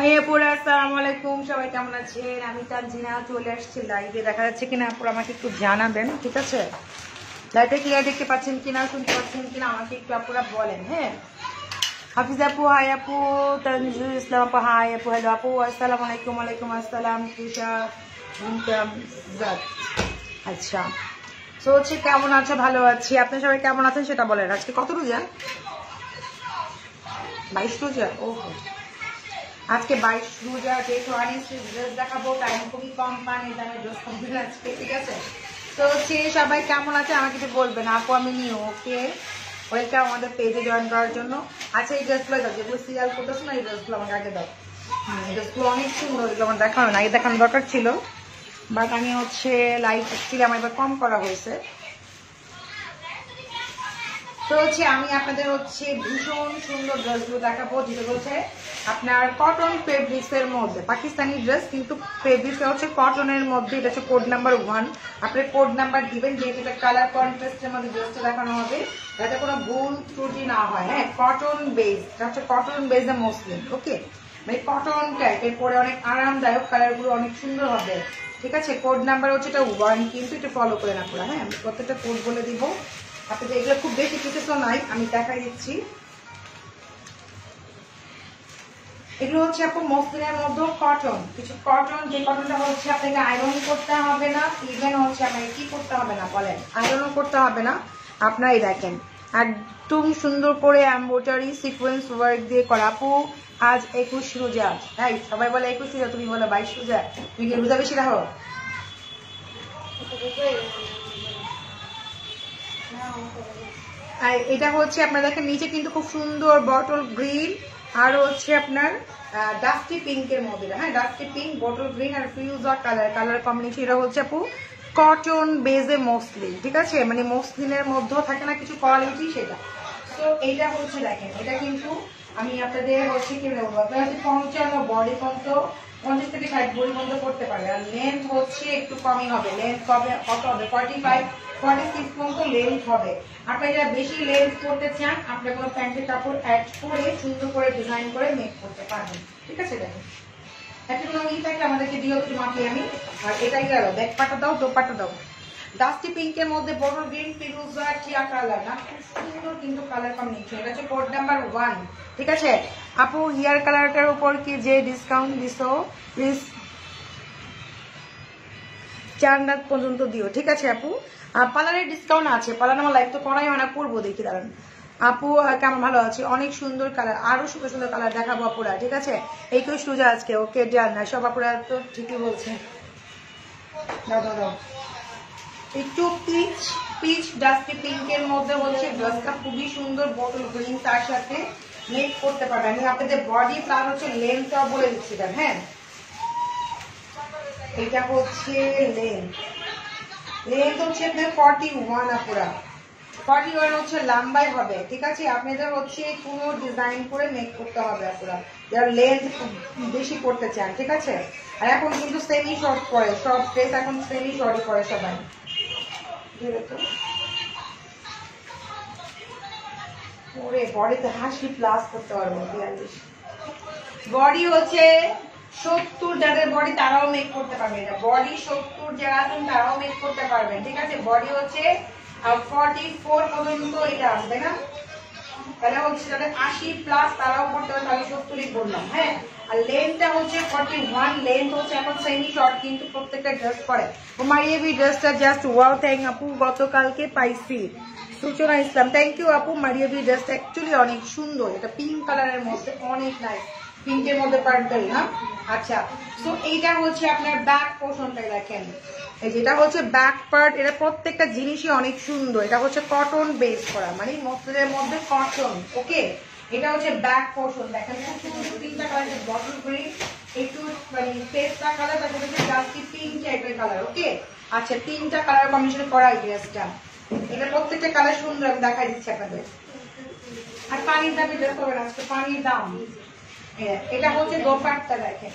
আসসালামু আলাইকুম, সবাই কেমন আছেন? আমি তানজিনা চলে আসছি লাইভে। দেখা যাচ্ছে কিনা আপুরা আমাকে একটু জানাবেন, ঠিক আছে? লাইভে ক্লিয়ার দেখতে পাচ্ছেন কিনা, শুনতে পাচ্ছেন কিনা আমাকে একটু আপুরা বলেন। হ্যাঁ, হাফিজ আপু হাই, আপু তানজিল ইসলাম আপু হাই, আপু হ্যালো আপু আসসালামু আলাইকুম। ওয়ালাইকুম আসসালাম তৃষা। আচ্ছা, তো হচ্ছে কেমন আছে? ভালো আছি, আপনি সবাই কেমন আছেন সেটা বলেন। আজকে কত রোজা? 22 রোজা। ওহো, আজকে 22 রোজা, যেহেতু ড্রেস দেখাবো, টাইম খুবই কম পান, এই দামে ড্রেস কমপ্লিট আজকে, ঠিক আছে? তো হচ্ছে সবাই কেমন আছে আমাকে একটু বলবেন। আপু আমি নিউ, ওকে, ওয়েলকাম আমাদের পেজে জয়েন করার জন্য। আচ্ছা, এই ড্রেসগুলো দাও, যেগুলো সিরিয়াল করতেছো না, এই ড্রেসগুলো আমাকে আগে দাও। এই ড্রেসগুলো অনেক সুন্দর, এগুলো আমার দেখানো না, আগে দেখানো দরকার ছিল, বাট আমি হচ্ছে লাইভ ছিল, আমার এবার কম করা হয়েছে। তো হচ্ছে আমি আপনাদের হচ্ছে ভীষণ সুন্দর ড্রেসগুলো দেখাবো, যেটা হচ্ছে আপনার কটন ফেব্রিক্সের মধ্যে, পাকিস্তানি ড্রেস কিন্তু ফেব্রিক্সটা হচ্ছে কটনের মধ্যে। এটা হচ্ছে কোড নাম্বার 1, আপনি কোড নাম্বার দিবেন, যেহেতু এটা কালার কন্ট্রাস্টের মধ্যে ড্রেসটা দেখানো হবে, যাতে কোনো ভুল ত্রুটি না হয়। হ্যাঁ, কটন বেস, এটা হচ্ছে কটন বেসে মসলিন, ওকে, মানে কটন টাইপের পরে অনেক আরামদায়ক, কালারগুলো অনেক সুন্দর হবে, ঠিক আছে? কোড নাম্বার হচ্ছে এটা 1, কিন্তু এটা ফলো করেন আপনারা। হ্যাঁ, আমি প্রত্যেকটা কোড বলে দিব আপনাদের, এগুলো খুব বেশি কিছু তো নাই, আমি দেখাই দিচ্ছি। এগুলো হচ্ছে আপু মসলিনের মধ্যে কটন, কিছু কটন, যে কটনটা হচ্ছে আপনাকে আয়রন করতে হবে না, ইভেন হচ্ছে আপনাকে কি করতে হবে না বলেন, আয়রনও করতে হবে না। আপনারাই দেখেন একদম সুন্দর করে এমব্রয়ডারি সিকোয়েন্স ওয়ার্ক দিয়ে করা। আপু আজ 21 রোজা, তাই সবাই বলে 21 রোজা, তুমি বলো 22 রোজা, তুমি কি রোজা বেশি রাখো? আর এটা হচ্ছে আপনার দেখেন নিচে কিন্তু খুব সুন্দর বটল গ্রিন, আর হচ্ছে আপনার ডাস্টি পিঙ্কের মধ্যে। হ্যাঁ, ডাস্টি পিঙ্ক, বটল গ্রিন আর ফিউজা কালার কম্বিনেশন। এটা হচ্ছে আপু কটন বেজে মসলিন, ঠিক আছে? মানে মসলিনের মধ্যেও থাকে না কিছু কোয়ালিটি, সেটা। তো এইটা হচ্ছে দেখেন, এটা কিন্তু আমি আপনাদের হচ্ছে কি বলবো, আপনার হচ্ছে 55 বডি পর্যন্ত, 50 থেকে 60 বডি পর্যন্ত করতে পারে। আর লেন্থ হচ্ছে একটু কমই হবে, লেন্থ কত হবে 45 46 পর্যন্ত লেন্থ হবে। আপনি যারা বেশি লেন্থ করতে চান, আপনি কোনো প্যান্টের কাপড় অ্যাড করে সুন্দর করে ডিজাইন করে মেক করতে পারবেন, ঠিক আছে? দেখেন একটা কোনো ই থাকলে আমাদেরকে দিও একটু মাখিয়ে আমি। আর এটাই গেল, ব্যাক পাটা দাও, দোপাটা দাও। ডাস্টি পিঙ্কের মধ্যে বটল গ্রিন, ফিরোজা, টিয়া কালার, না খুব সুন্দর কিন্তু কালার কম্বিনেশন। এটা হচ্ছে কোড নাম্বার 1, ঠিক আছে? আপু হেয়ার কালারটার উপর কি যে ডিসকাউন্ট দিছো প্লিজ 4 রাত পর্যন্ত দিও, ঠিক আছে আপু? পার্লারের ডিসকাউন্ট আছে, পার্লার আমার লাইফ তো করাই হয় না, করবো দেখি দাঁড়ান। আপু কেমন? ভালো আছে, অনেক সুন্দর কালার, আরো সুন্দর সুন্দর কালার দেখাবো আপুরা, ঠিক আছে? 21 রোজা আজকে, ওকে ডান। না সব আপুরা তো ঠিকই বলছে। দাও দাও দাও, একটু পিচ পিচ ডাস্টি পিঙ্কের মধ্যে হচ্ছে ড্রেসটা খুবই সুন্দর, বটল গ্রিন তার সাথে মেক করতে পারবে। আমি আপনাদের বডি প্লাস হচ্ছে লেন্থটা বলে দিচ্ছি। হ্যাঁ, এটা হচ্ছে লেন্থ হচ্ছে আপনার 41 আপুরা, 41 হচ্ছে লম্বাই হবে, ঠিক আছে? আপনাদের হচ্ছে কোনো ডিজাইন করে মেক করতে হবে আপুরা, যারা লেন্থ বেশি করতে চান, ঠিক আছে? আর এখন কিন্তু সেমি শর্ট পরে, সব ড্রেস এখন সেমি শর্ট পরে সবাই। ওরে বডিতে হাসি প্লাস করতে পারবো 42, বডি হচ্ছে 70 যাদের বডি তারাও মেক করতে পারবে, এটা বডি 70 যারা আছেন তারাও মেক করতে পারবেন, ঠিক আছে? বডি হচ্ছে 44 পর্যন্ত এটা আসবে না, তাহলে হচ্ছে যাদের 80 প্লাস তারাও করতে পারবে, তাহলে 70ই বললাম। হ্যাঁ, আর লেন্থটা হচ্ছে 41, লেন্থ হচ্ছে এখন সেমি শর্ট কিন্তু প্রত্যেকটা ড্রেস করে। ও মাই এবি ড্রেসটা জাস্ট ওয়াও, থ্যাংক আপু, গতকালকে পাইছি। সূচনা ইসলাম, থ্যাংক ইউ আপু। মারিয়াবি ড্রেসটা অ্যাকচুয়ালি অনেক সুন্দর, এটা পিঙ্ক কালারের মধ্যে অনেক নাইস, পিঙ্কের মধ্যে পার্পল না। আচ্ছা, তো এইটা হচ্ছে আপনার ব্যাক পোর্শনটা দেখেন, এই যেটা হচ্ছে ব্যাক পার্ট, এটা প্রত্যেকটা জিনিসই অনেক সুন্দর। এটা হচ্ছে কটন বেস করা, মানে মসলিনের মধ্যে কটন, ওকে? এটা হচ্ছে ব্যাক পোর্শন, দেখেন খুব সুন্দর 3টা কালার, বটল গ্রিন, একটু মানে পেস্তা কালার, তারপরে হচ্ছে ডাস্টি পিঙ্ক টাইপের কালার, ওকে? আচ্ছা, 3টা কালার কম্বিনেশন করা এই ড্রেসটা, এটা প্রত্যেকটা কালার সুন্দর, আমি দেখাই দিচ্ছি আপনাদের। আর পানির দামে ড্রেস হবে না আজকে, পানির দাম। এটা হচ্ছে দোপাট্টা, দেখেন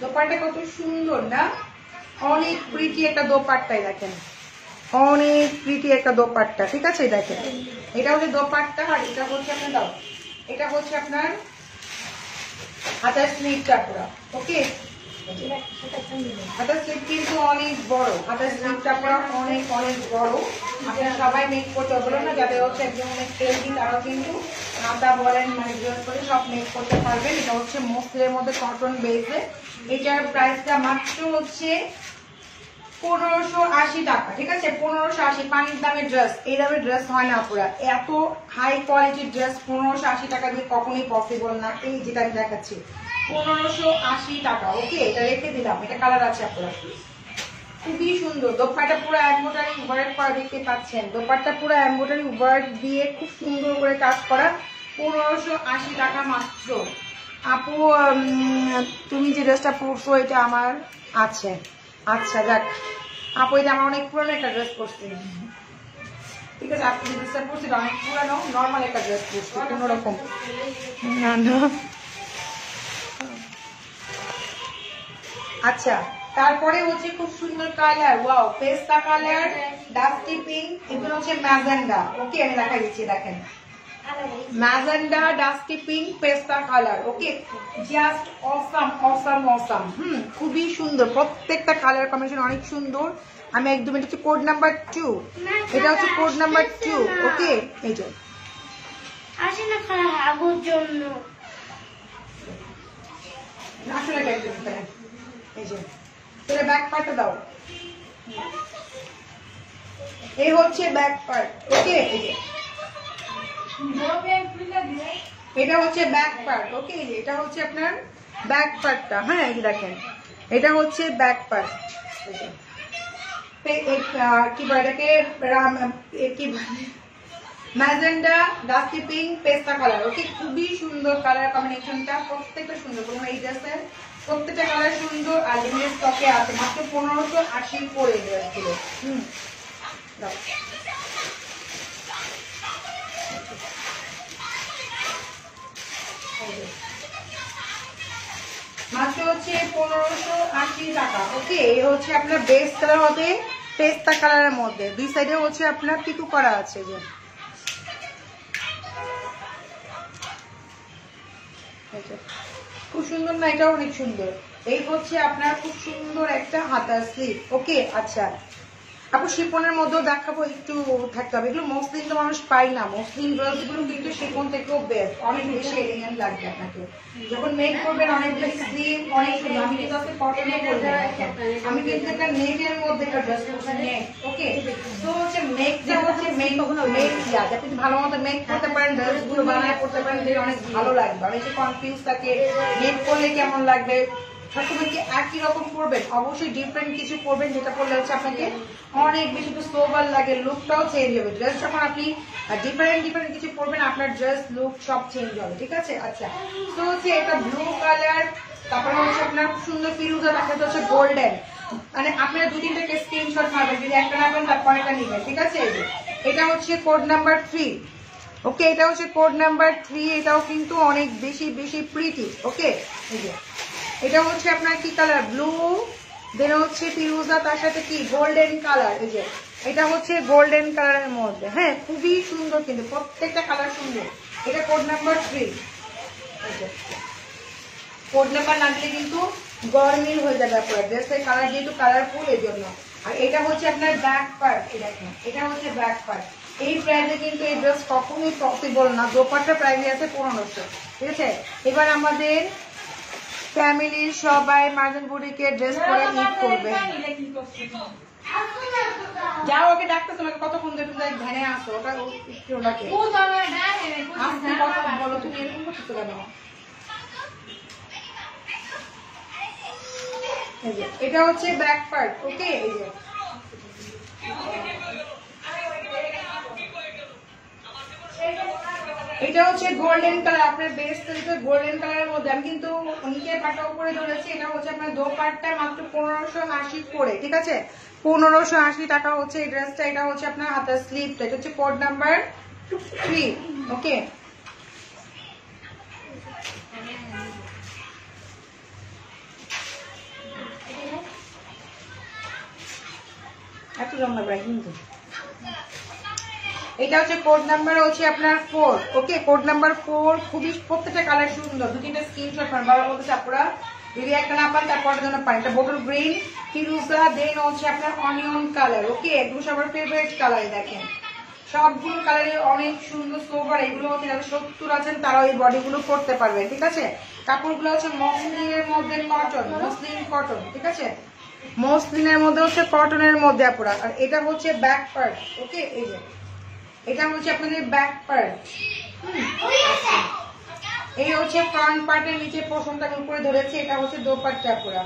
দোপাট্টা কত সুন্দর না, অনেক প্রিটি একটা দোপাট্টাই, দেখেন অনেক প্রিটি একটা দোপাট্টা, ঠিক আছে? দেখেন এটা হচ্ছে দোপাট্টা, আর এটা হচ্ছে আপনার দাও, এটা হচ্ছে আপনার হাতার স্লিভটা পুরো ওকে, হাতার স্লিভ কিন্তু অনেক বড়, হাতার স্লিভটা পুরো অনেক অনেক বড়। আপনারা সবাই মেক করতে বলো না, যাদের হচ্ছে একদম অনেক হেলদি তারাও কিন্তু হাতা বলেন মানে ড্রেস করে সব মেক করতে পারবেন। এটা হচ্ছে মসলিনের মধ্যে কটন বেসে, এটার প্রাইসটা মাত্র হচ্ছে 1580 টাকা। ঠিক আছে, 1580 পানির দামের ড্রেস, এই দামের ড্রেস হয় না পুরা, এত হাই কোয়ালিটির ড্রেস 1580 টাকা দিয়ে কখনোই পসিবল না। এই যেটা আমি দেখাচ্ছি 1580 টাকা। ওকে, এটা রেখে দিলাম, এটা কালার আছে আপনারা, খুবই সুন্দর। দোপাট্টা পুরো এমব্রয়ডারি ওয়ার্ক করা দেখতে পাচ্ছেন, দোপাট্টা পুরো এমব্রয়ডারি ওয়ার্ক দিয়ে খুব সুন্দর করে কাজ করা, 1580 টাকা মাত্র। আপু তুমি যে ড্রেসটা পরছো এটা আমার আছে, আচ্ছা যাক আপু, এটা আমার অনেক পুরনো একটা ড্রেস পরছি। ঠিক আছে, আপনি যে ড্রেসটা পরছি এটা অনেক পুরানো, নর্মাল একটা ড্রেস পরছি কোনোরকম না না। আচ্ছা, তারপরে হচ্ছে খুব সুন্দর কালার, ওয়াও পেস্তা কালার, ডাস্টি পিঙ্ক, এগুলো হচ্ছে ম্যাজেন্ডা। ওকে, আমি দেখাই দিচ্ছি, দেখেন ম্যাজেন্ডা, ডাস্টি পিঙ্ক, পেস্তা কালার। ওকে, জাস্ট অসাম অসাম অসাম। খুবই সুন্দর, প্রত্যেকটা কালার কম্বিনেশন অনেক সুন্দর। আমি একদম, এটা হচ্ছে কোড নাম্বার 2, এটা হচ্ছে কোড নাম্বার 2। ওকে, এই যে আসে না খালা হাগুর জন্য আসলে এই যে তোরা ব্যাক পার্টটা দাও, এই হচ্ছে ব্যাক পার্ট। ওকে, এই যে এটা হচ্ছে ব্যাক পার্ট। ওকে, এটা হচ্ছে আপনার ব্যাক পার্টটা। হ্যাঁ, এই দেখেন এটা হচ্ছে ব্যাক পার্ট। কি বলে এটাকে, কি ম্যাজেন্ডা, ডাস্টি পিঙ্ক, পেস্তা কালার। ওকে, খুবই সুন্দর কালার কম্বিনেশনটা, প্রত্যেকটা সুন্দর। এই ড্রেসের প্রত্যেকটা কালার সুন্দর, আর লিমিটেড স্টকে আছে, মাত্র 1580 করে ড্রেসগুলো। মাত্র হচ্ছে 1580 টাকা। ওকে, এই হচ্ছে আপনার বেস কালার হবে পেস্তা কালারের মধ্যে, দুই সাইডে হচ্ছে আপনার পিকু করা আছে। যে খুব সুন্দর না, এটাও অনেক সুন্দর। এই হচ্ছে আপনার খুব সুন্দর একটা হাতার স্লিভ। ওকে, আচ্ছা আপু শিফনের মধ্যেও দেখাবো, একটু থাকতে হবে, এগুলো মসলিন তো মানুষ পাই না, মসলিন ড্রেস গুলো কিন্তু শিফন থেকেও বেস্ট, অনেক বেশি এলিগেন্ট লাগবে আপনাকে যখন মেক করবেন, অনেক বেশি স্লিভ, অনেক সুন্দর। আমি কিন্তু আজকে কটনে করবো, আমি কিন্তু একটা নেটের মধ্যে একটা ড্রেস করছি নেট। ওকে, তো হচ্ছে মেকটা হচ্ছে মেক কখনো মেক ইয়াদ, আপনি ভালো মতো মেক করতে পারেন, ড্রেস গুলো বানায় করতে পারেন, অনেক ভালো লাগবে। অনেকে কনফিউজ থাকে নেট করলে কেমন লাগবে, সবসময় কি একই রকম করবেন, অবশ্যই ডিফারেন্ট কিছু করবেন, যেটা করলে হচ্ছে আপনাকে অনেক বেশি তো সোবার লাগে, লুকটাও চেঞ্জ হবে। ড্রেস যখন আপনি ডিফারেন্ট ডিফারেন্ট কিছু করবেন, আপনার ড্রেস লুক সব চেঞ্জ হবে। ঠিক আছে, আচ্ছা তো হচ্ছে এটা ব্লু কালার, তারপরে হচ্ছে আপনার সুন্দর ফিরুজা দেখাতে হচ্ছে গোল্ডেন, মানে আপনারা 2-3টা স্ক্রিনশট মারবেন, যদি একটা না পাবেন তারপর একটা নিবেন। ঠিক আছে, এটা হচ্ছে কোড নাম্বার 3। ওকে, এটা হচ্ছে কোড নাম্বার 3, এটাও কিন্তু অনেক বেশি বেশি প্রিটি। ওকে, এই যে এটা হচ্ছে আপনার কি কালার, ব্লু, দেন হচ্ছে ফিরোজা, তার সাথে কি গোল্ডেন কালার। এই যে এটা হচ্ছে গোল্ডেন কালারের মধ্যে। হ্যাঁ, খুবই সুন্দর, কিন্তু প্রত্যেকটা কালার সুন্দর। এটা কোড নাম্বার 3, কোড নাম্বার না দিলে কিন্তু গরমিল হয়ে যাবে আপনার ড্রেসের কালার, যেহেতু কালারফুল এই জন্য। আর এটা হচ্ছে আপনার ব্যাক পার্ট, দেখেন এটা হচ্ছে ব্যাক পার্ট। এই প্রাইসে কিন্তু এই ড্রেস কখনোই পসিবল না, দোপাট্টা প্রাইসে আছে 1500। ঠিক আছে, এবার আমাদের ফ্যামিলির সবাই মার্জিন বুটিকে ড্রেস পরে ঈদ করবে। যাও, ওকে ডাকতে তোমাকে কতক্ষণ ধরে তুমি ধ্যানে আসো, ওটা একটু ওটাকে আসতে কথা বলো, তুমি এরকম করতে কেন? এটা হচ্ছে ব্যাক পার্ট। ওকে, এই যে এটা হচ্ছে গোল্ডেন কালার, আপনার বেস গোল্ডেন কালারের মধ্যে। আমি কিন্তু নিচের পাটটা উপরে ধরেছি, এটা হচ্ছে আপনার দোপাট্টা মাত্র 1580 করে। ঠিক আছে, 1580 টাকা হচ্ছে এই ড্রেসটা। এটা হচ্ছে আপনার হাতের স্লিভটা, এটা হচ্ছে কোড নাম্বার 3। ওকে, এত জমা কিন্তু এটা হচ্ছে কোড নাম্বার হচ্ছে আপনার 4। ওকে, কোড নাম্বার 4। খুবই প্রত্যেকটা কালার সুন্দর। 2-3টা স্ক্রিনশট পান, বাবা বলতেছে আপনারা যদি একটা না পান তারপরে জন্য পান। এটা বোটল গ্রিন, ফিরোজা, দেন হচ্ছে আপনার অনিয়ন কালার। ওকে, এগুলো সবার ফেভারিট কালার। দেখেন সবগুলো কালারে অনেক সুন্দর সোবার। এগুলো হচ্ছে যারা 70 আছেন তারাও এই বডিগুলো করতে পারবে। ঠিক আছে, কাপড়গুলো হচ্ছে মসলিনের মধ্যে কটন, মসলিন কটন। ঠিক আছে, মসলিনের মধ্যে হচ্ছে কটনের মধ্যে আপুরা। আর এটা হচ্ছে ব্যাক পার্ট। ওকে, এই যে এটা হচ্ছে আপনাদের ব্যাক পার্ট। এই হচ্ছে ফ্রন্ট পার্টের নিচে পোর্শনটা উপরে ধরেছে। এটা হচ্ছে দোপাট্টা পুরা।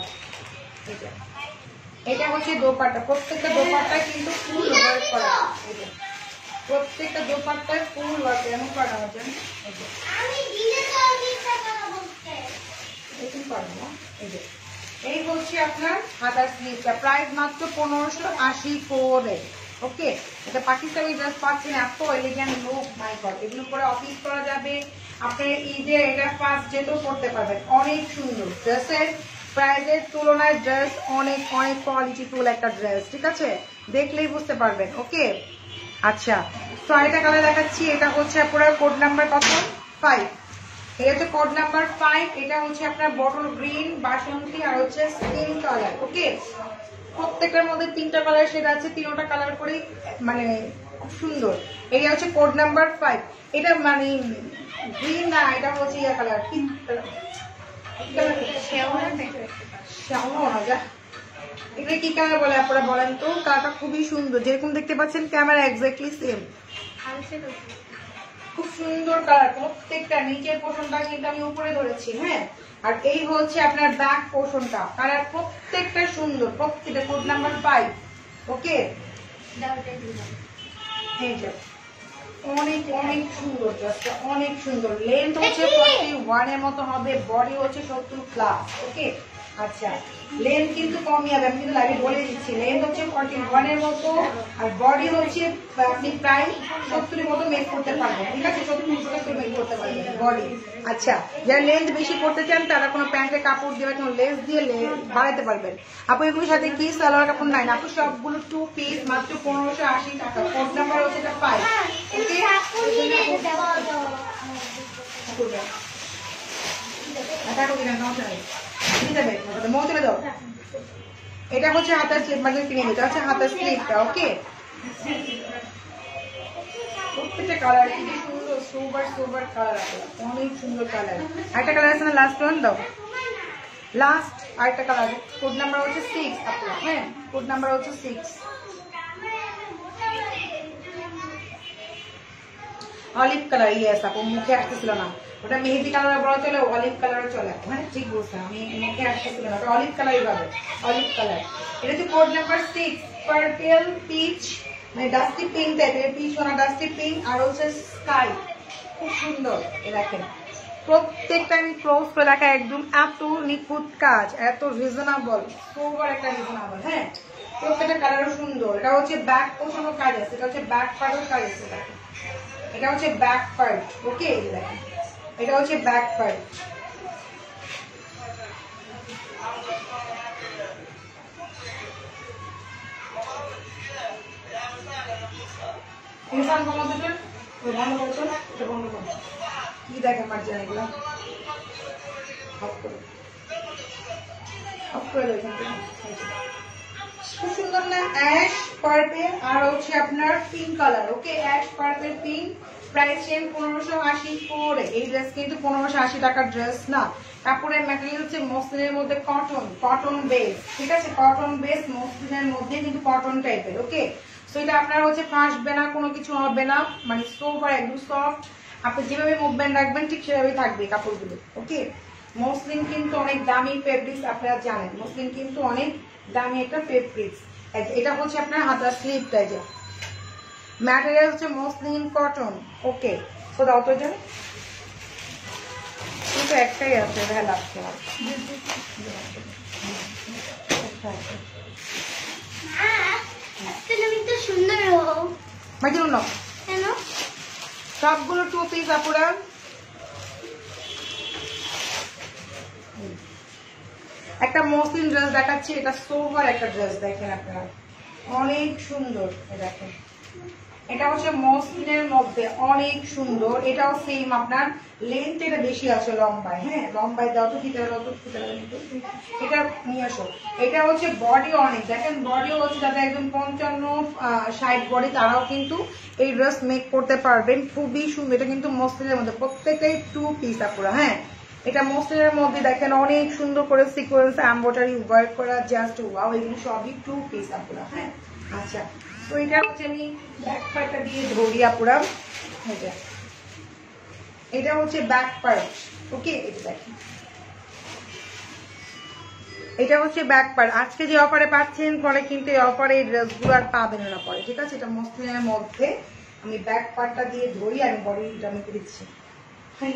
এটা হচ্ছে দোপাট্টা। প্রত্যেকটা দোপাট্টায় কিন্তু ফুল ওয়ার্ক করা। প্রত্যেকটা দোপাট্টায় ফুল ওয়ার্ক এমন করা হচ্ছে। এই হচ্ছে আপনার হাতার স্লিভটা, প্রাইস মাত্র 1580 করে। ওকে, এটা পাকিস্তানি ড্রেস পাচ্ছেন, এত এলিগেন্ট লুক, মাই গড। এগুলো পরে অফিস করা যাবে, আপনার ঈদে এটা ফার্স্ট যেতেও করতে পারবেন। অনেক সুন্দর ড্রেসের প্রাইসের তুলনায় ড্রেস অনেক অনেক কোয়ালিটিফুল একটা ড্রেস। ঠিক আছে, দেখলেই বুঝতে পারবেন। ওকে, আচ্ছা, তো আরেকটা কালার দেখাচ্ছি। এটা হচ্ছে আপনার কোড নাম্বার কত? 5। এটা হচ্ছে কোড নাম্বার 5। এটা হচ্ছে আপনার বটল গ্রিন, বাসন্তী আর হচ্ছে স্কিন কালার। ওকে, প্রত্যেকটার মধ্যে 3টা কালার সেটা আছে, 3টা কালার করে মানে খুব সুন্দর। এটা হচ্ছে কোড নাম্বার 5। এটা মানে গ্রিন না, এটা হচ্ছে ইয়া কালার, পিঙ্ক কালার। এটা কি কালার বলে আপনারা বলেন তো? কালারটা খুবই সুন্দর, যেরকম দেখতে পাচ্ছেন ক্যামেরা এক্স্যাক্টলি সেম। খুব সুন্দর কালার। প্রত্যেকটা নিচের পোর্শনটা কিন্তু আমি উপরে ধরেছি। হ্যাঁ, আর এই হচ্ছে আপনার ব্যাক পোর্শনটা। কালার প্রত্যেকটা সুন্দর, প্রত্যেকটা কোড নাম্বার 5। ওকে, অনেক অনেক সুন্দর, ড্রেসটা অনেক সুন্দর। লেন্থ হচ্ছে 41 এর মতো হবে, বডি হচ্ছে 70+। ওকে, আচ্ছা, লেন্থ কিন্তু কমই হবে, আমি কিন্তু লাইভে বলে দিচ্ছি। লেন্থ হচ্ছে 41 এর মতো, আর বডি হচ্ছে আপনি প্রায় 70 এর মতো মেক করতে পারবেন। ঠিক আছে, 70 মেক করতে পারবেন বডি। আচ্ছা, যারা লেন্থ বেশি করতে চান তারা কোনো প্যান্টের কাপড় দিয়ে কোনো লেস দিয়ে বাড়াতে পারবেন। আপু এগুলোর সাথে কি সালোয়ার কাপড় নাই না আপু, সবগুলো 2 পিস, মাত্র 1580 টাকা। কোড নাম্বার হচ্ছে 5। এটা হচ্ছে হাতার এটা হচ্ছে হাতার স্লিভটা। ওকে, প্রত্যেকটা কালার খুবই সুন্দর, সুপার সুপার কালার আছে, অনেক সুন্দর কালার। আরেকটা কালার আছে না, লাস্ট ওয়ান দাও, লাস্ট আরেকটা কালার। কোড নাম্বার হচ্ছে 6 আপনার। হ্যাঁ, কোড নাম্বার হচ্ছে 6। Olive colour. ইয়েস আপু, মুখে আসতেছিল না, ওটা মেহেদি কালার বলা চলে, অলিভ কালার চলে। হ্যাঁ, ঠিক বলছে, আমি মুখে আসতেছিল না, ওটা অলিভ কালারই পাবে, অলিভ কালার। এটা হচ্ছে কোড নাম্বার 6। পার্পল পিচ, মানে ডাস্টি পিঙ্ক টাইপের, পিচ ওনা ডাস্টি পিঙ্ক, আর হচ্ছে স্কাই। খুব সুন্দর। দেখেন প্রত্যেকটা আমি ক্লোজ করে রাখা, একদম এত নিখুঁত কাজ, এত রিজনেবল, সুপার একটা রিজনেবল। হ্যাঁ, প্রত্যেকটা কালারও সুন্দর। এটা হচ্ছে ব্যাক পোর্শনও কাজ আছে, এটা হচ্ছে ব্যাক পার্টও কাজ আছে। দেখেন এটা হচ্ছে ব্যাক পার্ট। ওকে, দেখেন এটা হচ্ছে ব্যাক পার্ট। ইনসান কমাতে বন্ধ করছো, এটা বন্ধ করছো। কি দেখেন মার্জিন এগুলো অফ করে, অফ করে দেখেন। খুব সুন্দর না, অ্যাশ পার্পল আর হচ্ছে আপনার pink colour. Okay, ash purple pink, price same 1580 করে। এই ড্রেস কিন্তু 1580 টাকার ড্রেস না। কাপড়ের ম্যাটেরিয়াল হচ্ছে মসলিনের মধ্যে কটন, কটন বেস। ঠিক আছে, কটন বেস মসলিনের মধ্যে কিন্তু কটন টাইপের। ওকে, সো এটা আপনার হচ্ছে ফাঁসবে না, কোনো কিছু হবে না, মানে সোফার একদম সফট। আপনি যেভাবে মুভমেন্ট রাখবেন ঠিক সেভাবেই থাকবে কাপড়গুলো। ওকে, মসলিন কিন্তু অনেক দামি ফেব্রিক্স, আপনারা জানেন মসলিন কিন্তু অনেক দামি একটা ফেব্রিক্স। এটা হচ্ছে আপনার হাতার স্লিভটা, যে ম্যাটেরিয়াল হচ্ছে মসলিন কটন। ওকে, তো দাও তো এটা, কিন্তু একটাই আছে, ভালো লাগছে না। সবগুলো 2 পিস আপুরা। একটা মসলিন ড্রেস দেখাচ্ছি, এটা সোভার একটা ড্রেস। দেখেন আপনারা, অনেক সুন্দর। দেখেন এটা হচ্ছে মসলিনের মধ্যে অনেক সুন্দর, এটাও সেম আপনার লেন্থ এটা বেশি আছে লম্বায়, হ্যাঁ লম্বায় দাও তো ভিতরে দাও তো ভিতরে এটা নিয়ে আসো। এটা হচ্ছে বডি অনেক, দেখেন বডিও হচ্ছে যাদের একদম 55-60 বডি তারাও কিন্তু এই ড্রেস মেক করতে পারবেন, খুবই সুন্দর। এটা কিন্তু মসলিনের মধ্যে প্রত্যেকটাই 2 পিস আপুরা, হ্যাঁ এটা মসলিনের মধ্যে দেখেন অনেক সুন্দর করে সিকোয়েন্স এমব্রয়ডারি ওয়ার্ক করা, জাস্ট ওয়াও, এগুলো সবই 2 পিস আপুরা, হ্যাঁ। আচ্ছা তো এটা হচ্ছে আমি ব্যাক পার্টটা দিয়ে ধরি আপুরা, এটা হচ্ছে ব্যাক পার্ট, ওকে এটা দেখেন এটা হচ্ছে ব্যাক পার্ট। আজকে যে অফারে পাচ্ছেন পরে কিন্তু এই অফারে এই ড্রেসগুলো আর পাবেন না পরে, ঠিক আছে। এটা মসলিনের মধ্যে আমি ব্যাক পার্টটা দিয়ে ধরি, আমি বডিটা আমি দিচ্ছি, হ্যাঁ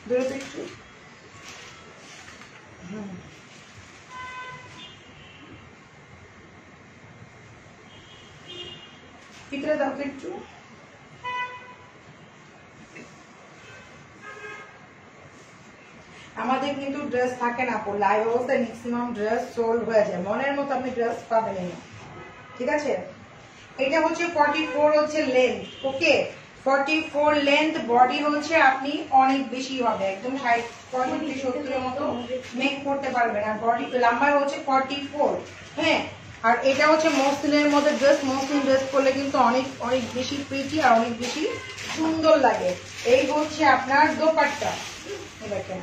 ধরে তো একটু ভিতরে দাও তো একটু। আমাদের কিন্তু ড্রেস থাকে না আপু, লাইভ অবস্থায় ম্যাক্সিমাম ড্রেস সোল্ড হয়ে যায়, মনের মতো আপনি ড্রেস পাবেন না, ঠিক আছে। এটা হচ্ছে 44 হচ্ছে লেন্থ, ওকে 44 লেন্থ, বডি হচ্ছে আপনি অনেক বেশি হবে, একদম 65-70 মতো মেক করতে পারবেন, আর বডি লম্বা হচ্ছে 44, হ্যাঁ। আর এটা হচ্ছে মসলিনের মধ্যে ড্রেস, মসলিন ড্রেস করলে কিন্তু অনেক অনেক বেশি প্রিটি আর অনেক বেশি সুন্দর লাগে। এই হচ্ছে আপনার দোপাট্টা, দেখেন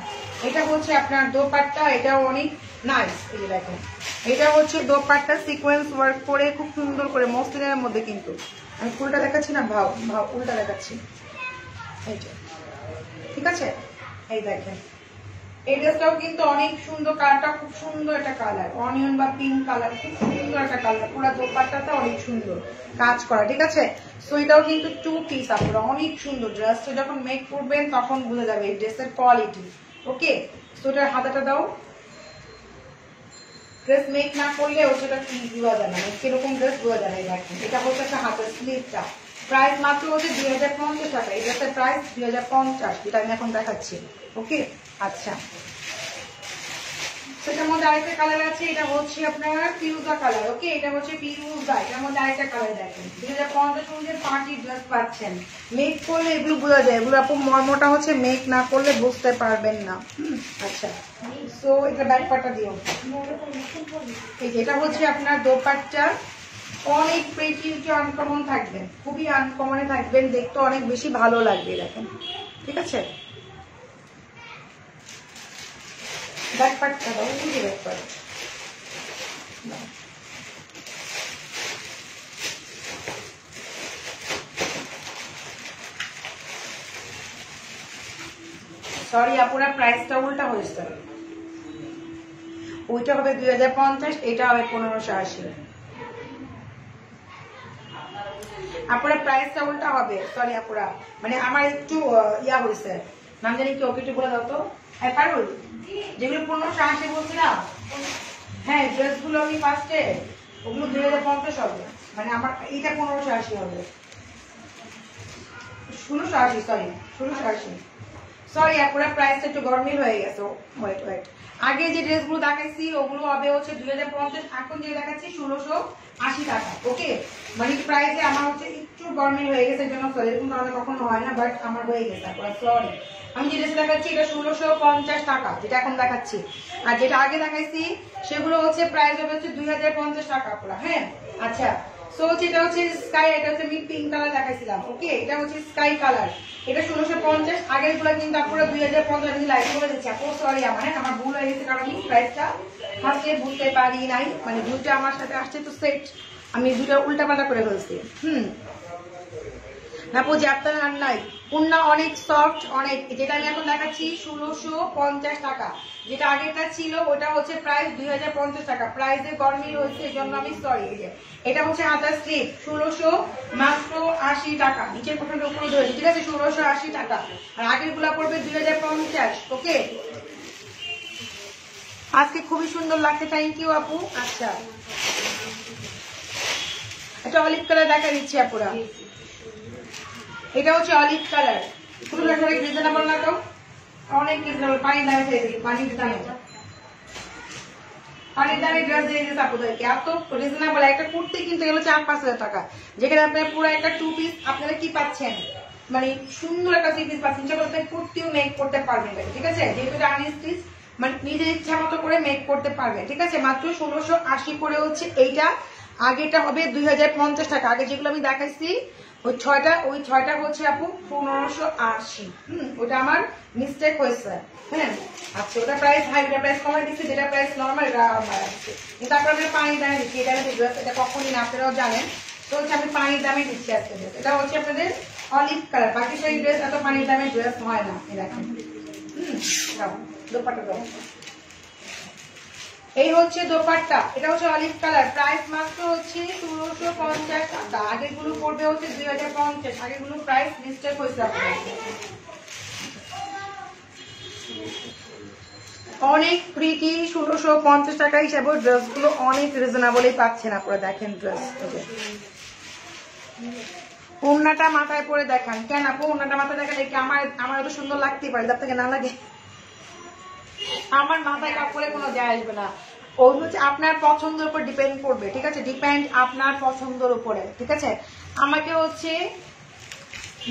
এটা হচ্ছে আপনার দোপাট্টা, এটাও অনেক নাইস, এই দেখেন এটা হচ্ছে দোপাট্টা সিকোয়েন্স ওয়ার্ক করে খুব সুন্দর করে মসলিনের মধ্যে, কিন্তু আমি ফুলটা দেখাচ্ছি না, ভাও ভাও উল্টা দেখাচ্ছি, এইটা ঠিক আছে। এই দেখেন এই ড্রেসটাও কিন্তু অনেক সুন্দর, কালারটা খুব সুন্দর একটা কালার, অনিয়ন বা পিঙ্ক কালার, খুব সুন্দর একটা কালার, পুরো দোপাট্টাটা অনেক সুন্দর কাজ করা, ঠিক আছে। সো এটাও কিন্তু 2 পিস আপনারা, অনেক সুন্দর। ড্রেসটা যখন মেক করবেন তখন বোঝা যাবে এই ড্রেসের কোয়ালিটি, ওকে। সো এটার হাতাটা দাও, ড্রেস মেক না করলে ওটা কি বোঝা যায় না, কিরকম ড্রেস বোঝা যায় না। দেখেন এটা হচ্ছে একটা হাতের স্লিভটা, প্রাইস মাত্র হচ্ছে 2050 টাকা, এই ড্রেসের প্রাইস 2050, যেটা আমি এখন দেখাচ্ছি, ওকে। আচ্ছা সেটার মধ্যে আরেকটা কালার আছে, এটা হচ্ছে আপনার ফিউজা কালার, ওকে এটা হচ্ছে ফিউজা, এটার মধ্যে আরেকটা কালার দেখেন 2050 পার্টি ড্রেস পাচ্ছেন, মেক করলে এগুলো বোঝা যায়, এগুলো আপু মর্মটা হচ্ছে মেক না করলে বুঝতে পারবেন না। আচ্ছা সো এটা ব্যাক পার্টটা দিও, এটা হচ্ছে আপনার দোপাট্টা, অনেক প্রিটি আনকমন থাকবেন, খুবই আনকমনে থাকবেন, দেখতে অনেক বেশি ভালো লাগবে, দেখেন ঠিক আছে। ব্যাক পার্টটা দাও, ব্যাক পার্ট সরি আপুরা প্রাইসটা উল্টা হয়েছে, ওইটা হবে 2050, এটা হবে 1580। আপুরা প্রাইসটা উল্টা হবে, সরি আপুরা, মানে আমার একটু ইয়া হয়েছে, নাম জানি কি, ওকে একটু বলে দাও তো। পারুল যেগুলো 1580 বলছি না, হ্যাঁ ড্রেসগুলো আমি ফার্স্টে ওগুলো 2050 হবে, মানে আমার এইটা 1580 হবে, 1680, সরি 1680, সরি আপুরা প্রাইসটা একটু গরমিল হয়ে গেছে, ওয়েট ওয়েট। আগে যে ড্রেসগুলো দেখাইছি ওগুলো হবে হচ্ছে 2050, এখন যে দেখাচ্ছি 1680 টাকা, ওকে। মানে প্রাইসে আমার হচ্ছে একটু গরমিল হয়ে গেছে, জন্য সরি, এরকম তাহলে কখনো হয় না, বাট আমার হয়ে গেছে আপুরা, সরি। আমি যে ড্রেস দেখাচ্ছি এটা 1650 টাকা, যেটা এখন দেখাচ্ছি, আর যেটা আগে দেখাইছি সেগুলো হচ্ছে প্রাইস হবে হচ্ছে 2050 টাকা আপুরা, হ্যাঁ। আচ্ছা সো যেটা হচ্ছে স্কাই, এটা হচ্ছে আমি পিঙ্ক কালার দেখাইছিলাম, ওকে এটা হচ্ছে স্কাই কালার, এটা 1650, আগের গুলো কিন্তু আপনারা 2050 লাইট করে দিচ্ছি আপু, সরি আমার ভুল হয়ে গেছে, কারণ আমি প্রাইসটা ফার্স্টে বুঝতে পারি নাই, মানে দুইটা আমার সাথে আসছে তো সেট, আমি দুইটা উল্টা পাল্টা করে ফেলছি, না পুজো আপনার আর নাই, উন্না অনেক সফট, অনেক, যেটা আমি এখন দেখাচ্ছি 1650 টাকা, যেটা আগেরটা ছিল ওটা হচ্ছে প্রাইস 2050 টাকা, প্রাইসে গরমিল হয়েছে এই জন্য আমি সরি। এটা হচ্ছে হাতার স্লিপ 1680 টাকা, নিচের পোর্শনটা উপরে ধরেছি, ঠিক আছে 1680 টাকা, আর আগের গুলা পড়বে 2050, ওকে। আজকে খুবই সুন্দর লাগছে, থ্যাংক ইউ আপু। আচ্ছা এটা অলিভ কালার দেখা দিচ্ছি আপুরা, এটা হচ্ছে অলিভ কালার, রিজনেবল না তো, অনেক রিজনেবল, পানি দামে পানি দামে, পানির দামি ড্রেস দিয়ে দিতে আপনাদেরকে এত রিজনেবল। একটা কুর্তি কিনতে গেলে 4-5 হাজার টাকা, যেখানে আপনার পুরো একটা 2 পিস আপনারা কি পাচ্ছেন, মানে সুন্দর একটা 3 পিস পাচ্ছেন, সেটা আপনি কুর্তিও মেক করতে পারবেন। ঠিক আছে, যেহেতু আনস্টিচ মানে নিজের ইচ্ছা মতো করে মেক করতে পারবেন। ঠিক আছে, মাত্র 1680 করে হচ্ছে এইটা। আগেটা হবে 2050 টাকা। আগে যেগুলো আমি দেখাইছি ওই ছয়টা হচ্ছে আপু 1580। ওটা আমার মিস্টেক হয়েছে। হ্যাঁ আচ্ছা, ওটা প্রাইস হাই, ওটা প্রাইস কমাই দিচ্ছি, যেটা প্রাইস নর্মাল এটা দিচ্ছি। কিন্তু আপনার পানি দামে দিচ্ছি, এটা এটা কখনই না, আপনারাও জানেন। তো হচ্ছে আমি পানির দামে দিচ্ছি আজকে। এটা হচ্ছে আপনাদের অলিভ কালার। বাকি সেই ড্রেস এত পানির দামে ড্রেস হয় না। দেখেন দোপাট্টা দাও, এই হচ্ছে দোপাট্টা। এটা হচ্ছে অলিভ কালার, প্রাইস মাত্র হচ্ছে 1650 টাকা। আগেগুলো পড়বে হচ্ছে 2050। আগেগুলো প্রাইস মিস্টেক হয়েছে আপনাদের। অনেক প্রিটি 1650 টাকা হিসাবে ড্রেসগুলো অনেক রিজনেবলই পাচ্ছেন আপনারা। দেখেন ড্রেস ওড়নাটা মাথায় পরে দেখান। কেন আপু ওড়নাটা মাথায় দেখালে কি আমার এত সুন্দর লাগতেই পারে, যার থেকে না লাগে? আমার মাথায় কাপড়ে কোনো যায় আসবে না। ও হচ্ছে আপনার পছন্দের উপর ডিপেন্ড করবে। ঠিক আছে, ডিপেন্ড আপনার পছন্দের উপরে। ঠিক আছে, আমাকে হচ্ছে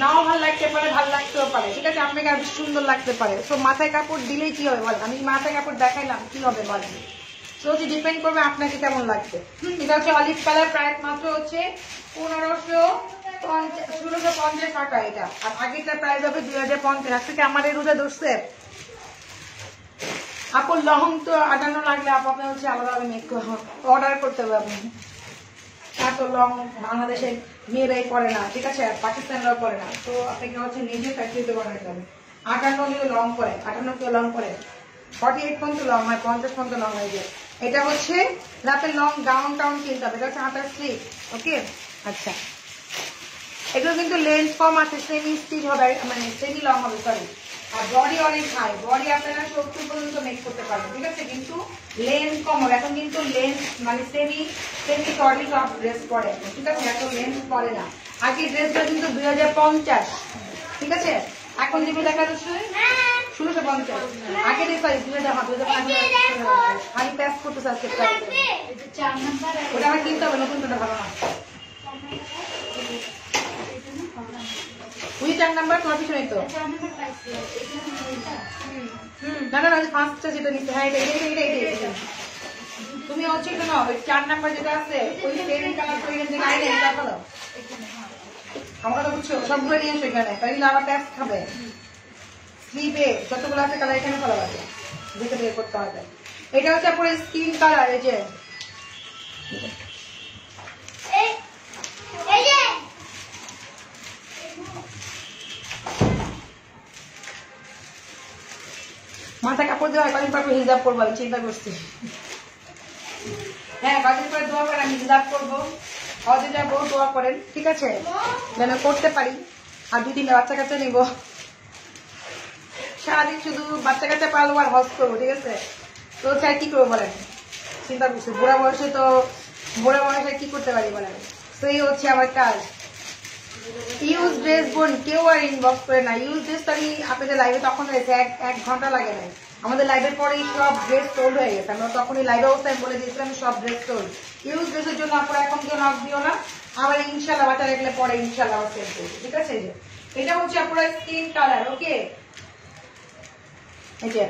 নাও ভালো লাগতে পারে, ভালো লাগতেও পারে। ঠিক আছে, আপনাকে আরো সুন্দর লাগতে পারে। তো মাথায় কাপড় দিলেই কি হবে বলেন? আমি মাথায় কাপড় দেখাইলাম, কি হবে বলেন? তো হচ্ছে ডিপেন্ড করবে আপনাকে কেমন লাগবে। এটা হচ্ছে অলিভ কালার, প্রাইস মাত্র হচ্ছে 1650 টাকা এটা। আর আগেরটা প্রাইস হবে 2050। আজকে আমার এই রোজা ধরছে আপুর লং তো আটানো লাগলে আপনি হচ্ছে আলাদাভাবে মেক অর্ডার করতে হবে। আপনি এত লং বাংলাদেশের মেয়েরাই করে না, ঠিক আছে, পাকিস্তানরাও করে না। তো আপনাকে হচ্ছে নিজে ফ্যাক্টরিতে বানাতে হবে। 58 কেউ লং করে, 58 কেউ লং করে, 48 পর্যন্ত লং হয়, 50 পর্যন্ত লং হয়ে যায়। এটা হচ্ছে রাতে লং গাউন টাউন কিনতে হবে। এটা হচ্ছে হাতার স্লিভ। ওকে আচ্ছা, এগুলো কিন্তু লেন্থ কম আছে, সেমি স্টিচ হবে, মানে সেমি লং হবে, সরি। আর বডি অনেক হাই, বডি আপনারা 70 পর্যন্ত মেক করতে পারবেন। ঠিক আছে, কিন্তু লেন্থ কম হবে। এখন কিন্তু লেন্থ মানে সেমি শর্টই সব ড্রেস পরে। ঠিক আছে, এত লেন্থ পরে না। আগে ড্রেসটা কিন্তু 2050। ঠিক আছে, এখন যেগুলো দেখা যাচ্ছে 1650। আগে সরি 2050 আমি প্যাস করতে চাচ্ছি। ওটা আমার কিনতে হবে, নতুন কোনটা ভালো না। ওই 4 নাম্বার তোমার পিছনে তো। না না, 5টা যেটা নিতে। হ্যাঁ এটা তুমি হচ্ছে কেন ওই 4 নাম্বার যেটা আছে ওই সেম কালার তো এখান থেকে আইলে এটা ভালো। আমার কথা বুঝছো, সবগুলো নিয়ে এসো এখানে, তাহলে আবার প্যাস খাবে। স্লিভে যতগুলো আছে কালার এখানে ভালো লাগে, দেখে বের করতে হবে। এটা হচ্ছে পুরো স্কিন কালার। এই যে মাথা কাপড় দেওয়া কদিন পর হিজাব করবো, আমি চিন্তা করছি। হ্যাঁ কদিন পরে দোয়া করেন, আমি হিজাব করবো, হজে যাবো, দোয়া করেন। ঠিক আছে, যেন করতে পারি। আর 2-3 বাচ্চা কাচ্চা নিবো, সারাদিন শুধু বাচ্চা কাচ্চা পালবো আর হজ করবো। ঠিক আছে, তো চাই কি করবো বলেন, চিন্তা করছি। বুড়া বয়সে কি করতে পারি বলেন, সেই হচ্ছে আমার কাজ। ইউজ ড্রেস বোন কেউ আর ইনবক্স করে না। ইউজ ড্রেস আমি আপনাদের লাইভে তখন রয়েছে 1 ঘন্টা লাগে নাই। আমাদের লাইভের পরেই সব ড্রেস সোল্ড হয়ে গেছে। আমরা তখনই লাইভ অবস্থায় বলে দিয়েছিলাম সব ড্রেস সোল্ড। ইউজ ড্রেসের জন্য আপনারা এখন কেউ নক দিও না, আবার ইনশাল্লাহ বাচ্চা দেখলে পরে ইনশাল্লাহ সেল করবো। ঠিক আছে, এটা হচ্ছে আপনার স্কিন কালার। ওকে এই যে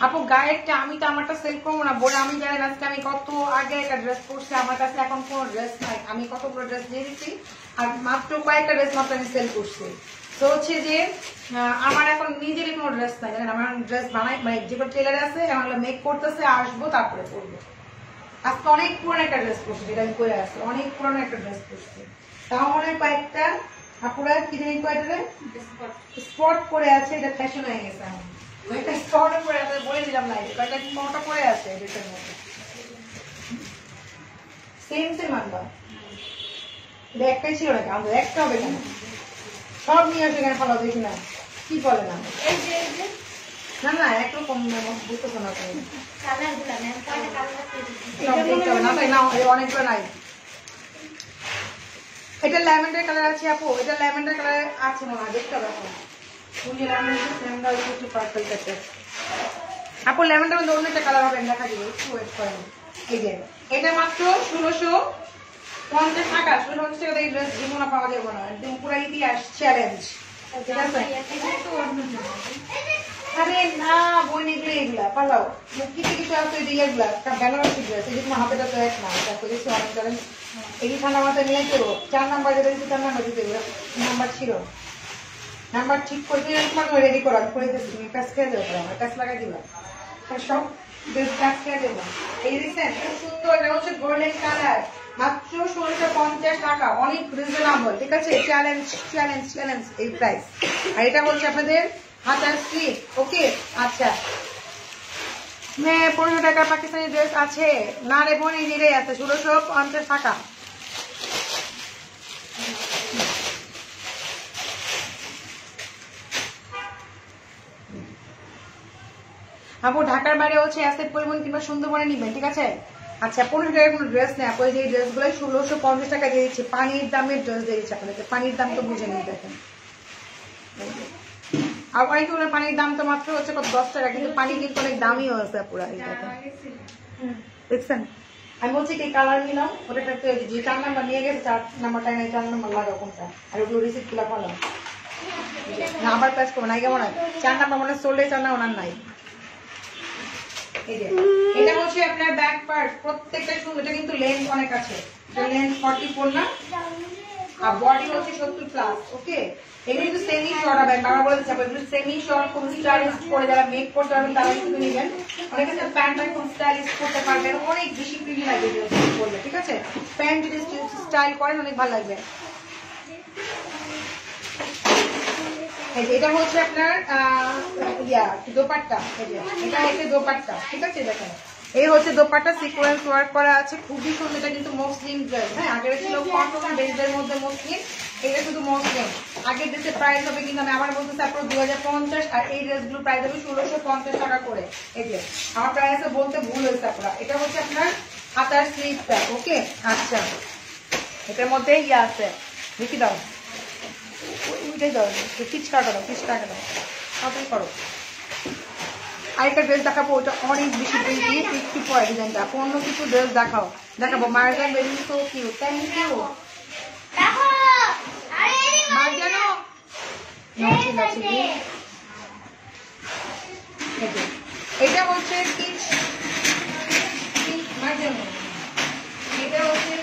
আপু গায়েরটা আমি তো আমারটা সেল করবো না বলে আমি জানেন আজকে আমি কত আগে একটা ড্রেস পরছি, আমার কাছে এখন কোনো ড্রেস নাই। আমি কতগুলো ড্রেস দিয়ে দিচ্ছি আর মাত্র কয়েকটা ড্রেস মাত্র আমি সেল করছি। তো হচ্ছে যে আমার এখন নিজেরই কোনো ড্রেস নাই, জানেন। আমার ড্রেস বানাই, মানে যেগুলো টেলার আছে আমার মেক করতেছে, আসবো তারপরে পরবো। আজকে অনেক পুরনো একটা ড্রেস পরছি, যেটা আমি করে আসছি, অনেক পুরনো একটা ড্রেস পরছি। তাও মনে হয় কয়েকটা আপুরা কি জানি কয়েকটা স্পট করে আছে, এটা ফ্যাশন হয়ে গেছে। আমার একটা স্পট করে আছে, বলে দিলাম না, কয়েকটা স্পটও করে আছে ড্রেসের মধ্যে। সেম আনবা, একটাই ছিল নাকি? আমাদের একটা হবে কেন? সব নিয়ে আসে এখানে ভালো দেখি না, কি বলে না? না না একরকম বুঝতেছো না তুমি, অনেকগুলো নাই। এটা ল্যাভেন্ডার কালার আছে আপু, এটা ল্যাভেন্ডার কালার আছে মনে হয়, দেখতে হবে আপু। ল্যাভেন্ডার মধ্যে অন্য একটা কালার হবে, দেখা দিবে, একটু ওয়েট করেন। এই যে এটা মাত্র 1650 টাকা। 1650 টাকা এই ড্রেস জীবনে পাওয়া যাবে না, একদম পুরো ইতিহাস চ্যালেঞ্জ। ঠিক আছে? আরে না বই নিগুলো এগুলা পালাও কিছু কিছু আছে এগুলা বেনারসি ড্রেস, এই যে তোমার হাতে তো এক না দেখছি অনেক ধরেন এই ঠান্ডা মাথায় নিয়ে চলো 4 নাম্বার যেটা দিচ্ছে 4 নাম্বার দিতে নাম্বার ছিল, নাম্বার ঠিক করে দিয়ে তোমার রেডি করো, আমি করে দিচ্ছি, তুমি প্যাস খেয়ে দেবো, আমার প্যাস লাগাই দিবা সব প্যাস খেয়ে দেবো। এই দেখছেন খুব সুন্দর, এটা হচ্ছে গোল্ডেন কালার, মাত্র 1650 টাকা, অনেক রিজনেবল। ঠিক আছে? চ্যালেঞ্জ চ্যালেঞ্জ চ্যালেঞ্জ এই প্রাইস। আর এটা হচ্ছে আপনাদের হাতার স্লিপ। ওকে আচ্ছা 15 টাকা পাকিস্তানি ড্রেস আছে না রে বোন, এই নিরেই আছে 1650 টাকা। আপু ঢাকার বাইরে হচ্ছে অ্যাসেট পরিবহন কিংবা সুন্দরবনে নিবেন। ঠিক আছে? আচ্ছা 15 টাকার কোনো ড্রেস নেই আপু, যে ড্রেস গুলো 1650 টাকা দিয়ে দিচ্ছে, পানির দামের ড্রেস দিয়ে দিচ্ছে আপনাদেরকে, পানির দাম তো বুঝে নিন দেখেন। আর অনেক পানির দাম তো মাত্র হচ্ছে কত 10 টাকা, কিন্তু পানি কিন্তু অনেক দামিও আছে পুরা। দেখছেন? আমি বলছি কি কালার নিলাম ওটা যে 4 নাম্বার নিয়ে গেছে 4 নাম্বারটা নাই, 4 নাম্বার লাগাও কোনটা, আর ওগুলো রিসিপ্ট গুলা ফলো না আবার প্রেস করবো না, কেমন হয় 4 নাম্বার মনে চললে 4 না ওনার নাই। এই যে এটা হচ্ছে আপনার ব্যাক পার্ট, প্রত্যেকটা শুরু এটা কিন্তু লেন্থ অনেক আছে, লেন্থ 44 না, আর বডি হচ্ছে 70 প্লাস। ওকে এগুলো কিন্তু সেমি শর্ট হবে, বাবা বলে দিচ্ছে এগুলো সেমি শর্ট, খুব স্টাইলিশ করে যারা মেক করতে পারবেন তারা কিন্তু নেবেন। অনেকে প্যান্টটা খুব স্টাইলিশ করতে পারবেন, অনেক বেশি প্রিটি লাগবে করলে। ঠিক আছে? প্যান্ট যদি স্টাইল করেন অনেক ভালো লাগবে। এটা হচ্ছে আপনার দোপাট্টা, এটা হচ্ছে দোপাট্টা। ঠিক আছে? দেখেন এই হচ্ছে দোপাট্টা, সিকোয়েন্স ওয়ার্ক করা আছে, খুবই সুন্দর। এটা কিন্তু মসলিন ড্রেস, হ্যাঁ আগের ছিল কটন বেসের মধ্যে মসলিন, এটা শুধু মসলিন। আগের ড্রেসের প্রাইস হবে কিন্তু আমি আবার বলতেছি আপনার 2050, আর এই ড্রেসগুলোর প্রাইস হবে 1650 টাকা করে। এই যে আমার প্রাইস বলতে ভুল হয়েছে আপনারা। এটা হচ্ছে আপনার হাতার স্লিভটা। ওকে আচ্ছা এটার মধ্যে ইয়ে আছে, দেখি দাও উঠে দাও, পিচ কাটা দাও, পিচ কাটা দাও, তাড়াতাড়ি করো। আরেকটা ড্রেস দেখাবো, ওটা অনেক বেশি প্রিন্টি, একটু পরে ডিজাইনটা। অন্য কিছু ড্রেস দেখাবো। Marjan baby so cute, thank you মার্জানো। এটা হচ্ছে পিচ মার্জানো, এটা হচ্ছে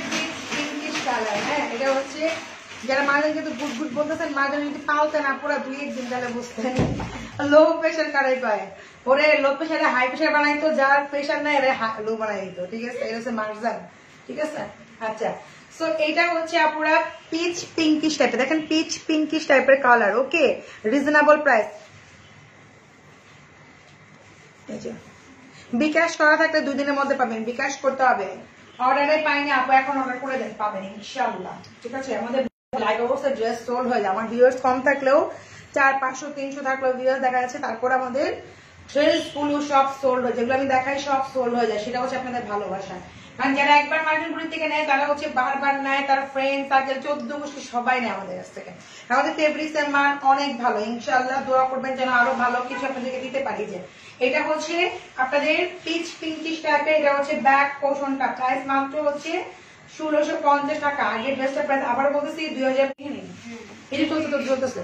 পিঙ্কিশ কালার। হ্যাঁ এটা হচ্ছে যারা মার্জান কিন্তু গুড গুড বলতেছেন, মার্জান যদি পালতে না পুরো 2-1 দিন তাহলে বুঝতেন। লো প্রেশার কারাই পায় ওরে, লো প্রেশারে হাই প্রেশার বানাইতো, যার প্রেশার নাই এরা লো বানাই দিত। ঠিক আছে? এটা হচ্ছে মার্জান। ঠিক আছে? আচ্ছা সো এইটা হচ্ছে আপুরা পিচ পিঙ্কিশ টাইপের, দেখেন পিচ পিঙ্কিশ টাইপের কালার। ওকে রিজনেবল প্রাইস। বিকাশ করা থাকলে 2 দিনের মধ্যে পাবেন, বিকাশ করতে হবে। অর্ডারে পাইনি আপু, এখন অর্ডার করে দেন, পাবেন ইনশাআল্লাহ। ঠিক আছে? আমাদের লাইভ অবস্থায় ড্রেস সোল্ড হয়ে যায়, আমার ভিউয়ার্স কম থাকলেও 400-500-300 থাকলেও ভিউয়ার্স দেখা যাচ্ছে, তারপর আমাদের ড্রেস গুলো সব সোল্ড হয়ে, যেগুলো আমি দেখাই সব সোল্ড হয়ে যায়। সেটা হচ্ছে আপনাদের ভালোবাসা, কারণ যারা একবার মার্কেটগুলি থেকে নেয় তারা হচ্ছে বারবার নেয়, তার ফ্রেন্ড সার্কেল 14 গোষ্ঠী সবাই নেয় আমাদের কাছ থেকে। আমাদের ফেব্রিক্সের মান অনেক ভালো, ইনশাআল্লাহ দোয়া করবেন যেন আরো ভালো কিছু আপনাদেরকে দিতে পারি। যে এটা হচ্ছে আপনাদের পিচ পিঙ্কিশ টাইপের, এটা হচ্ছে ব্যাক পোর্শনটা, প্রাইস মাত্র হচ্ছে 1650 টাকা। আগের ড্রেসটার প্রাইস আবার বলতেছি 2000 এটা চলতেছে।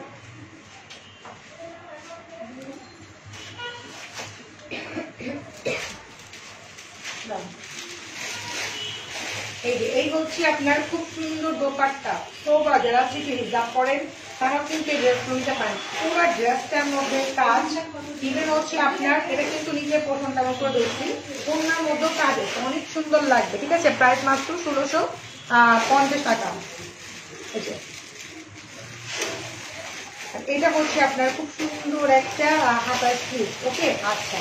এই হচ্ছে আপনার খুব সুন্দর দোপাট্টা, সোবা যারা হিজাব করেন তারা কিন্তু এই ড্রেস নিতে পারেন। পুরো ড্রেসটার মধ্যে কাজ, ইভেন হচ্ছে আপনার এটা কিন্তু নিচে পোষণটা মতো দেখছি, ওনার মধ্যে কাজ আছে, অনেক সুন্দর লাগবে। ঠিক আছে? প্রাইস মাত্র 1650 টাকা। এটা হচ্ছে আপনার খুব সুন্দর একটা হাতার স্লিভ। ওকে আচ্ছা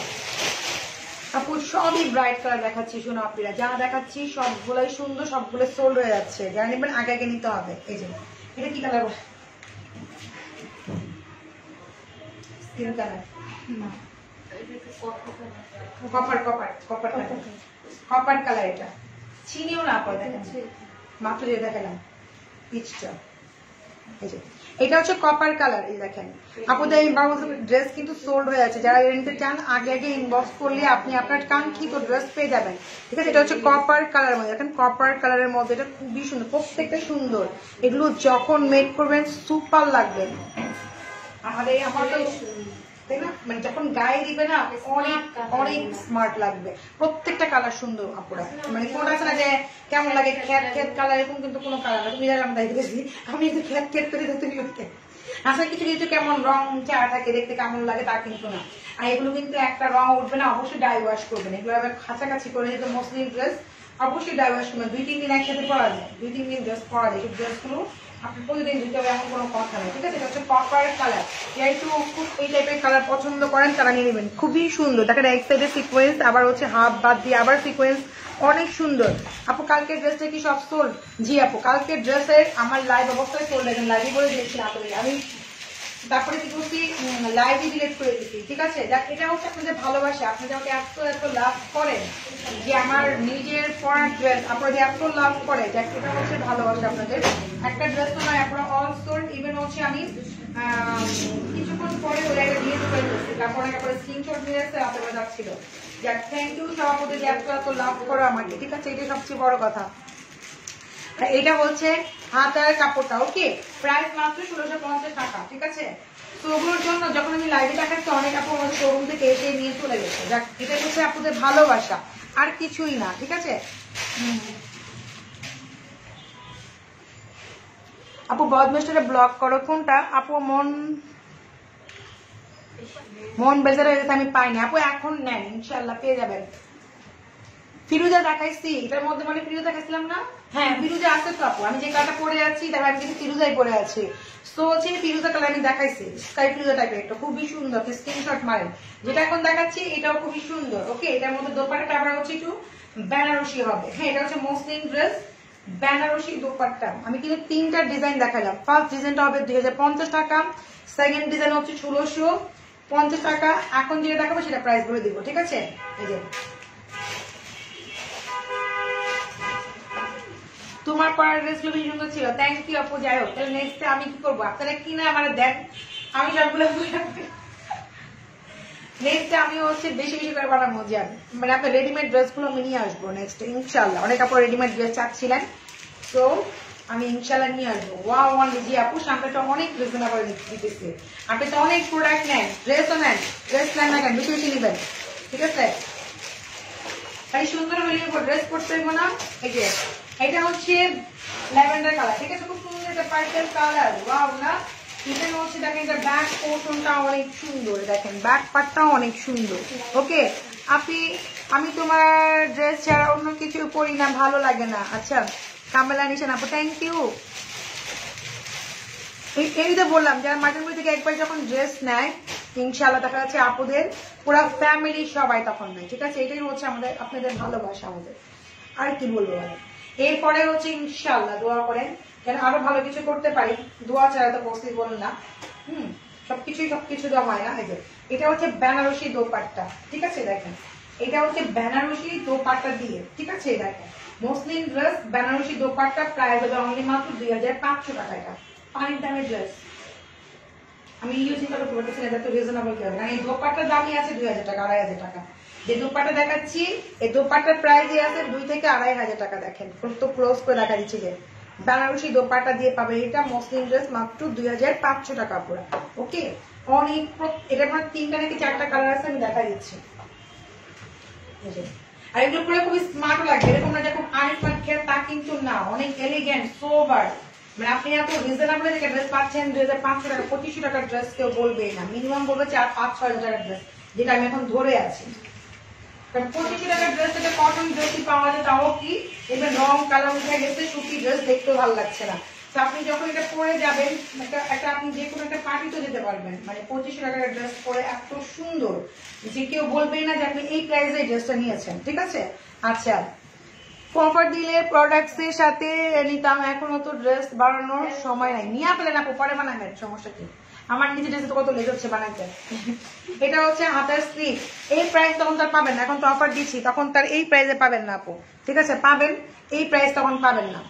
আপু সবই ব্রাইট কালার দেখাচ্ছি, শোনো আপনারা যা দেখাচ্ছি সবগুলোই সুন্দর, সবগুলো সোল্ড হয়ে যাচ্ছে, যারা নেবেন আগে আগে নিতে হবে। এই যে এটা কি colour? Skin colour, copper colour. এটা চিনিও না পড়ে, দেখাচ্ছি মাত্র যে দেখালাম পিচটা। এই যে এটা হচ্ছে কপার কালার। এই দেখেন আপনাদের ড্রেস কিন্তু সোল্ড হয়ে আছে, যারা নিতে চান আগে আগে ইনবক্স করলে আপনি আপনার কাঙ্ক্ষিত ড্রেস পেয়ে যাবেন। ঠিক আছে, এটা হচ্ছে কপার কালারের মধ্যে, দেখেন কপার কালারের মধ্যে, এটা খুবই সুন্দর, প্রত্যেকটা সুন্দর। এগুলো যখন মেক করবেন সুপার লাগবে। আরে আমার তো তাই না, মানে যখন গায়ে দিবে না অনেক অনেক স্মার্ট লাগবে। প্রত্যেকটা কালার সুন্দর আপুরা, মানে কোনটা আছে না যে কেমন লাগে খ্যাত খ্যাত কালার, এরকম কিন্তু কোনো কালার না। তুমি জানলাম তাই দেখেছি আমি একটু খ্যাত খ্যাত করে দেখতে নিতে আসলে কিছু কিছু কেমন রং চা থাকে দেখতে কেমন লাগে তা কিন্তু না। আর এগুলো কিন্তু একটা রং উঠবে না, অবশ্যই ডাই ওয়াশ করবেন। এগুলো আবার কাছাকাছি করে যেহেতু মসলিন ড্রেস অবশ্যই ডাই ওয়াশ করবেন। 2-3 দিন একসাথে পরা যায়, 2-3 দিন ড্রেস পরা যায়। এই ড্রেসগুলো আপনি প্রতিদিন ধুতে হবে এমন কোনো কথা নেই। ঠিক আছে, এটা হচ্ছে কপার কালার। একটু খুব এই টাইপের কালার পছন্দ করেন তারা নিয়ে নেবেন, খুবই সুন্দর। দেখেন এক সাইডে সিকোয়েন্স, আবার হচ্ছে হাফ বাদ দিয়ে আবার সিকোয়েন্স, অনেক সুন্দর। আপু কালকের ড্রেসটা কি সব সোল্ড? জি আপু, কালকের ড্রেসের আমার লাইভ অবস্থায় সোল্ড, দেখেন লাইভই বলে দিয়েছি না তো আমি তারপরে কি করছি লাইভই ডিলিট করে দিচ্ছি। ঠিক আছে, এটা হচ্ছে আপনাদের ভালোবাসা, আপনি যাকে এত এত লাভ করেন যে আমার নিজের পরা ড্রেস আপনারা যে এত লাভ করে, এটা হচ্ছে ভালোবাসা আপনাদের। একটা ড্রেস তো নয়, আপনারা অল সোল্ড। ইভেন হচ্ছে আমি কিছুক্ষণ পরে ওই একটা দিয়ে চলে যাচ্ছি, তারপরে একবার স্ক্রিনশট নিয়ে এসে রাতে যাচ্ছিল। যাক থ্যাংক ইউ সভাপতি যে এত এত লাভ করো আমাকে। ঠিক আছে, এটা সবচেয়ে বড় কথা। এটা হচ্ছে হাতার কাপড়টা, ওকে, প্রাইস মাত্র 1650 টাকা। ঠিক আছে, তো ওগুলোর জন্য যখন আমি লাইভে দেখাচ্ছি অনেক আপু আমাদের শোরুম থেকে এসে নিয়ে চলে গেছে। যাক, এটা হচ্ছে আপনাদের ভালোবাসা, আর কিছুই না। ঠিক আছে আপু, বদমেস্টারে ব্লক করো কোনটা আপু? মন বেজার হয়ে গেছে, আমি পাইনি আপু, এখন নেন ইনশাল্লাহ পেয়ে যাবেন। ফিরুজা দেখাইছি এটার মধ্যে, মানে ফিরুজা দেখাইছিলাম না? হ্যাঁ ফিরুজা আছে তো আপু, আমি যে কালারটা পরে আছি তারপর আমি কিন্তু ফিরুজাই পরে আছি। তো হচ্ছে ফিরুজা কালার আমি দেখাইছি, স্কাই ফিরুজা টাইপের, একটা খুবই সুন্দর, স্ক্রিনশট মারেন। যেটা এখন দেখাচ্ছি এটাও খুবই সুন্দর। ওকে, এটার মধ্যে দোপাট্টা আবার হচ্ছে একটু বেনারসি হবে। হ্যাঁ, এটা হচ্ছে মসলিন ড্রেস, বেনারসি দোপাট্টা। আমি কিন্তু 3টা ডিজাইন দেখালাম। ফার্স্ট ডিজাইনটা হবে 2050 টাকা, সেকেন্ড ডিজাইন হচ্ছে 1650 টাকা। এখন যেটা দেখাবো সেটা প্রাইস বলে দিব। ঠিক আছে, এই যে তোমার পরার ড্রেসগুলো বেশি সুন্দর ছিল, থ্যাংক ইউ আপু। যাই হোক, তাহলে নেক্সট আমি কি করবো, আপনারা কিনা আমার দেন, আমি সবগুলো নেক্সট আমি হচ্ছে বেশি বেশি করে বানাবো। যে মানে আপনার রেডিমেড ড্রেসগুলো আমি নিয়ে আসবো নেক্সট ইনশাল্লাহ। অনেক আপু রেডিমেড ড্রেস চাচ্ছিলেন, তো আমি ইনশাল্লাহ নিয়ে আসবো। ওয়াও ওয়ানলি, জি আপু সামনেটা অনেক রিজনেবল দিতেছে। আপনি তো অনেক প্রোডাক্ট নেন, ড্রেসও নেন, ড্রেস নেন না কেন, বেশি বেশি নেবেন। ঠিক আছে, তাই সুন্দর হলে ড্রেস পরতে হইব না। এই যে এটা হচ্ছে ল্যাভেন্ডার কালার। ঠিক আছে, খুব সুন্দর একটা পার্পল কালার, ওয়াও না। এখানে হচ্ছে দেখেন এটা ব্যাক পোর্শনটা অনেক সুন্দর, দেখেন ব্যাক পার্টটাও অনেক সুন্দর। ওকে আমি তোমার ড্রেস ছাড়া অন্য কিছু পরি না, ভালো লাগে না। আচ্ছা কামেলা নিশান আপু, থ্যাংক ইউ। এই তো বললাম যারা মার্কেট থেকে একবার যখন ড্রেস নেয় ইনশাআল্লাহ দেখা যাচ্ছে আপুদের পুরো ফ্যামিলি সবাই তখন নেয়। ঠিক আছে, এটাই হচ্ছে আমাদের আপনাদের ভালোবাসা আমাদের, আর কি বলবো। এরপরে হচ্ছে ইনশাআল্লাহ দোয়া করেন যেন আরো ভালো কিছু করতে পারি, দোয়া ছাড়া তো পসিবল না। সবকিছু দেওয়া হয় না। এই যে এটা হচ্ছে বেনারসি দোপাট্টা। ঠিক আছে, দেখেন এটা হচ্ছে বেনারসি দোপাট্টা দিয়ে। ঠিক আছে, দেখেন muslin dress Banarasi dupatta, price হবে অনলি মাত্র 2500 টাকা। এটা পানির দামের ড্রেস, আমি ইউজ করে বলতেছি না যাতে রিজনেবল কি হবে, কারণ এই দোপাট্টার দামই আছে 2000 টাকা, 2500 টাকা। যে দোপাট্টা দেখাচ্ছি এই দোপাট্টার প্রাইসই আছে 2 থেকে 2500 টাকা। দেখেন তো ক্লোজ করে দেখা দিচ্ছি যে বেনারসি দোপাট্টা দিয়ে পাবে এটা মসলিন ড্রেস মাত্র 2500 টাকা পুরো। ওকে, অনেক এটা মানে 3টা নাকি 4টা কালার আছে, আমি দেখা দিচ্ছি। আর এগুলো পুরো খুবই স্মার্ট লাগবে, এরকম না যে খুব আনস্মার্ট খেয়ে তা কিন্তু না, অনেক এলিগেন্ট সোবার। মানে আপনি এত রিজনেবল থেকে ড্রেস পাচ্ছেন 2500 টাকা, 2500 টাকার ড্রেস কেউ বলবে না, মিনিমাম বলবে 4-5-6 টাকার ড্রেস, যেটা আমি এখন ধরে আছি। কারণ 2500 টাকার ড্রেস থেকে কটন ড্রেসই পাওয়া যায়, তাও কি এবার রং কালার উঠে গেছে, সুতি ড্রেস দেখতেও ভালো লাগছে না। তো আপনি যখন এটা পরে যাবেন একটা আপনি যে কোনো একটা পার্টিতে যেতে পারবেন, মানে 2500 টাকার ড্রেস পরে এত সুন্দর যে কেউ বলবেই না যে আপনি এই প্রাইসে ড্রেসটা নিয়েছেন। ঠিক আছে, আচ্ছা কমফর্ট দিলে প্রোডাক্টস এর সাথে নিতাম, এখনো তো ড্রেস বানানোর সময় নাই, নিয়ে ফেলেন আপু, পরে বানাবেন, সমস্যা কি। আমার নিজে ড্রেস কত লেগে হচ্ছে বানাইতে। এটা হচ্ছে হাতার স্লিভ, এই প্রাইস তখন তার পাবেন না, এখন তো অফার দিচ্ছি, তখন তার এই প্রাইসে পাবেন না আপু। ঠিক আছে, পাবেন এই প্রাইস তখন পাবেন না।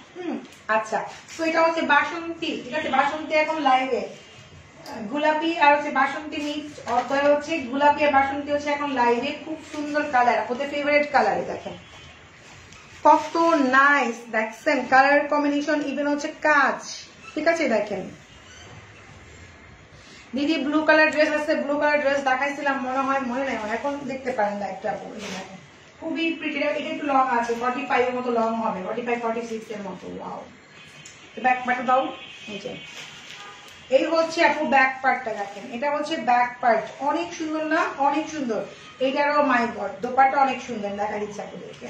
আচ্ছা, তো এটা হচ্ছে বাসন্তী, ঠিক আছে, বাসন্তী এখন লাইভে, গোলাপি আর হচ্ছে বাসন্তী মিক্স, অথবা হচ্ছে গোলাপি আর বাসন্তী হচ্ছে এখন লাইভে, খুব সুন্দর কালার, ওদের ফেভারিট কালার। দেখেন কত নাইস, দেখছেন কালার কম্বিনেশন, ইভেন হচ্ছে কাজ, ঠিক আছে। দেখেন দিদি ব্লু কালার ড্রেস আছে, ব্লু কালার ড্রেস দেখাইছিলাম মনে হয়, মনে নেই, এখন দেখতে পারেন একটা, খুবই প্রিটি, এটা একটু লং আছে, 45 এর মতো লং হবে, 45 46 এর মতো। ওয়াও, ব্যাক পার্ট দাও, নিচে এই হচ্ছে আপু ব্যাক পার্টটা, দেখেন এটা হচ্ছে ব্যাক পার্ট, অনেক সুন্দর না, অনেক সুন্দর। এইটারও মাই গড, দোপাট্টা অনেক সুন্দর, দেখা দিচ্ছে আপু দেখে।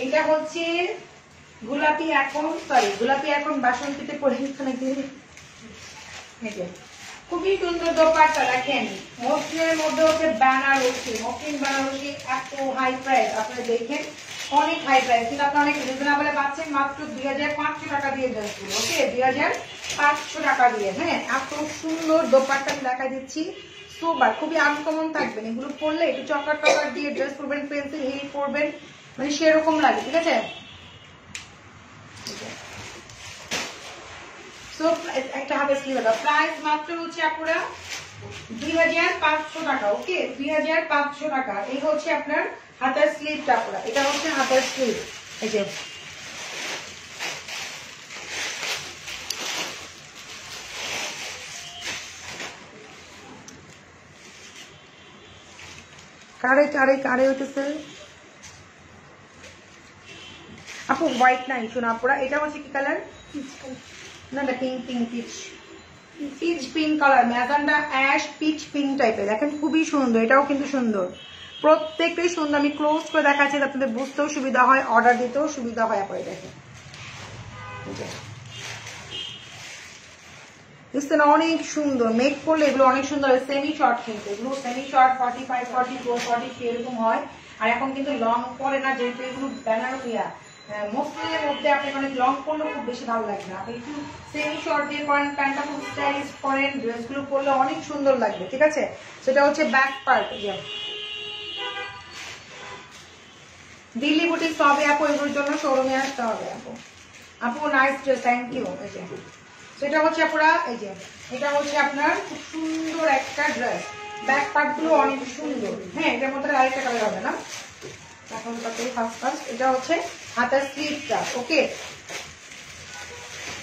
এটা হচ্ছে গোলাপি, এখন সরি গোলাপি এখন বাসন্তীতে পরিবর্তন, খুবই সুন্দর দোপাট্টা। দেখেন মসলিনের মধ্যে হচ্ছে বেনারসি, মসলিন বেনারসি, এত হাই প্রাইস, আপনারা দেখেন অনেক হাই প্রাইস, কিন্তু আপনারা অনেক রিজনেবলে পাচ্ছেন, মাত্র 2500 টাকা দিয়ে যাচ্ছিল। ওকে, 2500 টাকা দিয়ে। হ্যাঁ, এত সুন্দর দোপাট্টা আমি দেখা দিচ্ছি, সোবার, খুবই আনকমন থাকবেন, এগুলো পরলে একটু চকার টকার দিয়ে ড্রেস পরবেন, পেন্সিল হিল পরবেন, মানে সেরকম লাগে, ঠিক আছে। একটা হাতে স্লিভ, প্রাইস মাত্র হচ্ছে আপনারা 2500 টাকা। ওকে, 2500 টাকা। এই হচ্ছে আপনার হাতের স্লিভটা, আপনারা এটা হচ্ছে হাতের স্লিভ, এই যে কারে কারে কারে হইতেছে আপু, হোয়াইট নাই শোনো আপনারা, এটা হচ্ছে কি কালার, না না pink, pink pitch, pitch pink colour, magenta ash pitch pink টাইপের, দেখেন খুবই সুন্দর, এটাও কিন্তু সুন্দর, প্রত্যেকটাই সুন্দর। আমি ক্লোজ করে দেখাচ্ছি আপনাদের বুঝতেও সুবিধা হয়, অর্ডার দিতেও সুবিধা হয়। আপনারা দেখেন বুঝছেন, অনেক সুন্দর, মেক করলে এগুলো অনেক সুন্দর, সেমি শর্ট, কিন্তু এগুলো সেমি শর্ট 45 44 43 এরকম হয়, আর এখন কিন্তু লং পরে না, যেহেতু এগুলো বেনারসিয়া মসলিনের মধ্যে আপনি অনেক লং পরলে খুব বেশি ভালো লাগবে না, আপনি একটু সেমি শর্ট দিয়ে করেন, প্যান্টটা খুব স্টাইলিশ করেন, ড্রেসগুলো পরলে অনেক সুন্দর লাগবে, ঠিক আছে। সেটা হচ্ছে ব্যাক পার্ট। দিল্লি বুটিক হবে আপু, এগুলোর জন্য শোরুমে আসতে হবে আপু। আপু নাইস ড্রেস, থ্যাংক ইউ। এই যে সেটা হচ্ছে আপনারা, এই যে এটা হচ্ছে আপনার খুব সুন্দর একটা ড্রেস, ব্যাক পার্ট গুলো অনেক সুন্দর। হ্যাঁ, এটার মধ্যে আরেকটা কালার হবে না, এখন ফার্স্ট এটা হচ্ছে হাতের স্লিভটা। ওকে,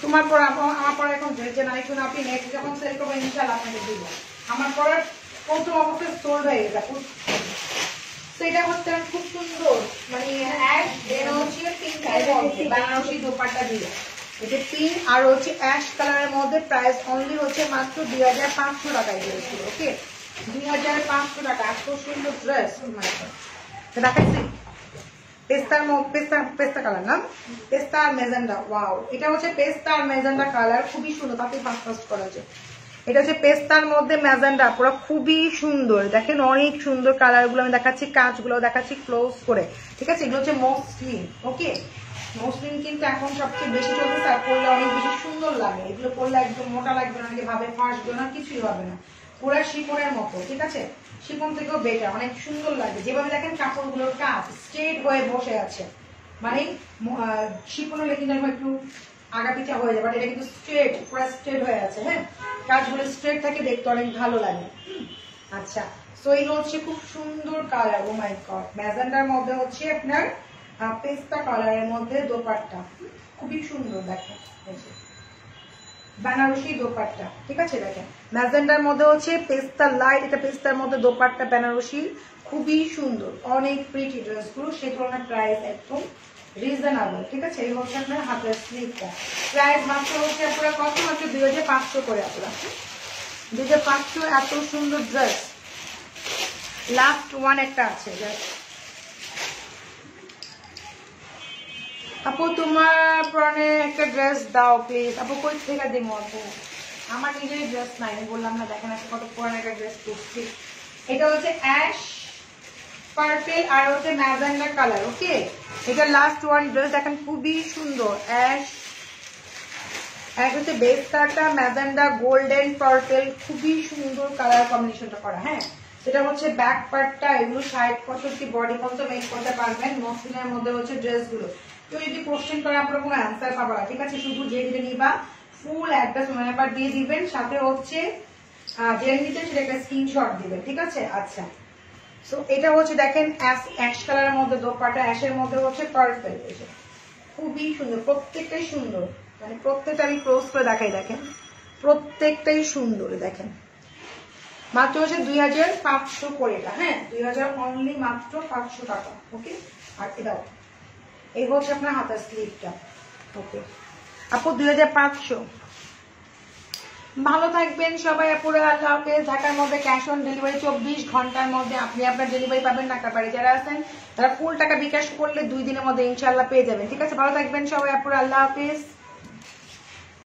তোমার পর আমার পর এখন ড্রেস নাই, শুনে আপনি নেক্সট যখন সেল করবেন ইনশাআল্লাহ আপনাকে দিব। আমার পর প্রথম অবস্থায় সোল্ড হয়ে গেছে, সেটা হচ্ছে খুব সুন্দর, মানে অ্যাশ দেন হচ্ছে পিঙ্ক বেনারসি দোপাট্টা দিয়ে, এটা পিঙ্ক আর হচ্ছে অ্যাশ কালারের মধ্যে, প্রাইস অনলি হচ্ছে মাত্র 2500 টাকায় দিয়েছিল। ওকে, 2500 টাকা, এত সুন্দর ড্রেস দেখাচ্ছি। পেস্তা কালার না, পেস্তা আর মেজেন্ডা, ওয়াও, এটা হচ্ছে পেস্তা আর মেজেন্ডা কালার, খুবই সুন্দর, তাতে ফার্স্ট করা যায়। এটা হচ্ছে পেস্তার মধ্যে ম্যাজেন্ডা, পুরো খুবই সুন্দর, দেখেন অনেক সুন্দর কালার গুলো আমি দেখাচ্ছি, কাজগুলো দেখাচ্ছি ক্লোজ করে, ঠিক আছে। এগুলো হচ্ছে মসলিন। ওকে, মসলিন কিন্তু এখন সবচেয়ে বেশি চলছে, আর পরলে অনেক বেশি সুন্দর লাগে, এগুলো পরলে একদম মোটা লাগবে না, ভাবে ফাঁসবে না, কিছুই হবে না, পুরা শিপনের মতো, ঠিক আছে। শিপন থেকেও বেটার, অনেক সুন্দর লাগে, যেভাবে দেখেন কাপড়গুলোর কাজ স্ট্রেট হয়ে বসে আছে, মানে শিপন হলে কিন্তু একটু আগা পিছা হয়ে যায়, বাট এটা কিন্তু স্ট্রেট, পুরো স্ট্রেট হয়ে আছে। হ্যাঁ, কাজগুলো স্ট্রেট থাকে, দেখতে অনেক ভালো লাগে। আচ্ছা, সো এই হচ্ছে খুব সুন্দর কালার, ও মাই গড, ম্যাজেন্ডার মধ্যে হচ্ছে আপনার পেস্তা কালারের মধ্যে দোপাট্টা, খুবই সুন্দর, দেখেন বেনারসি দোপাট্টা, ঠিক আছে। দেখেন ম্যাজেন্ডার মধ্যে হচ্ছে পেস্তা লাইট, এটা পেস্তার মধ্যে দোপাট্টা বেনারসি, খুবই সুন্দর, অনেক প্রিটি ড্রেসগুলো, সে তুলনায় প্রাইস একদম রিজনেবল, ঠিক আছে। এই হচ্ছে আপনার হাতের স্লিভটা, প্রাইস মাত্র হচ্ছে আপনারা কত, মাত্র 2500 করে, আপনারা 2500। এত সুন্দর ড্রেস, লাস্ট ওয়ান একটা আছে। আপু তোমার পরনে একটা ড্রেস দাও প্লিজ। আপু কই থেকে দিব আপু, আমার নিজের ড্রেস নাই, আমি বললাম না, দেখেন আজকে কত পুরানো একটা ড্রেস পরছি। এটা হচ্ছে অ্যাশ পার্পল আর হচ্ছে ম্যাজেন্ডা কালার। ওকে, এটা লাস্ট ওয়ান ড্রেস, দেখেন খুবই সুন্দর, অ্যাশ এক হচ্ছে বেস কালারটা ম্যাজেন্ডা গোল্ডেন পার্পল, খুবই সুন্দর কালার কম্বিনেশনটা করা। হ্যাঁ, সেটা হচ্ছে ব্যাক পার্টটা, এগুলো 60-65 বডি পর্যন্ত মেক করতে পারবেন। মসলিনের মধ্যে হচ্ছে ড্রেসগুলো। কেউ যদি কোশ্চেন করে আপনার কোনো অ্যান্সার পাবা না, ঠিক আছে? শুধু যেটা নিবা ফুল অ্যাড্রেস নাম্বার দিয়ে দিবেন, সাথে হচ্ছে যেটা নিতে সেটা একটা স্ক্রিনশট দিবেন, ঠিক আছে? আচ্ছা, সো এটা হচ্ছে দেখেন অ্যাশ কালারের মধ্যে দোপাটা, অ্যাশের মধ্যে হচ্ছে পার্পল, খুবই সুন্দর, প্রত্যেকটাই সুন্দর, মানে প্রত্যেকটা আমি ক্লোজ করে দেখাই, দেখেন প্রত্যেকটাই সুন্দর। দেখেন মাত্র হচ্ছে 2500 করে এটা, হ্যাঁ 2000 অনলি, মাত্র 500 টাকা। ওকে, আর এটাও এই হচ্ছে আপনার হাতার স্লিভটা। ওকে আপু 2500। ভালো থাকবেন সবাই আপুরা, আল্লাহ হাফেজ। ঢাকার মধ্যে ক্যাশ অন ডেলিভারি 24 ঘন্টার মধ্যে আপনি আপনার ডেলিভারি পাবেন। ঢাকার বাইরে যারা আছেন তারা ফুল টাকা বিকাশ করলে 2 দিনের মধ্যে ইনশাল্লাহ পেয়ে যাবেন, ঠিক আছে? ভালো থাকবেন সবাই আপুরা, আল্লাহ হাফেজ।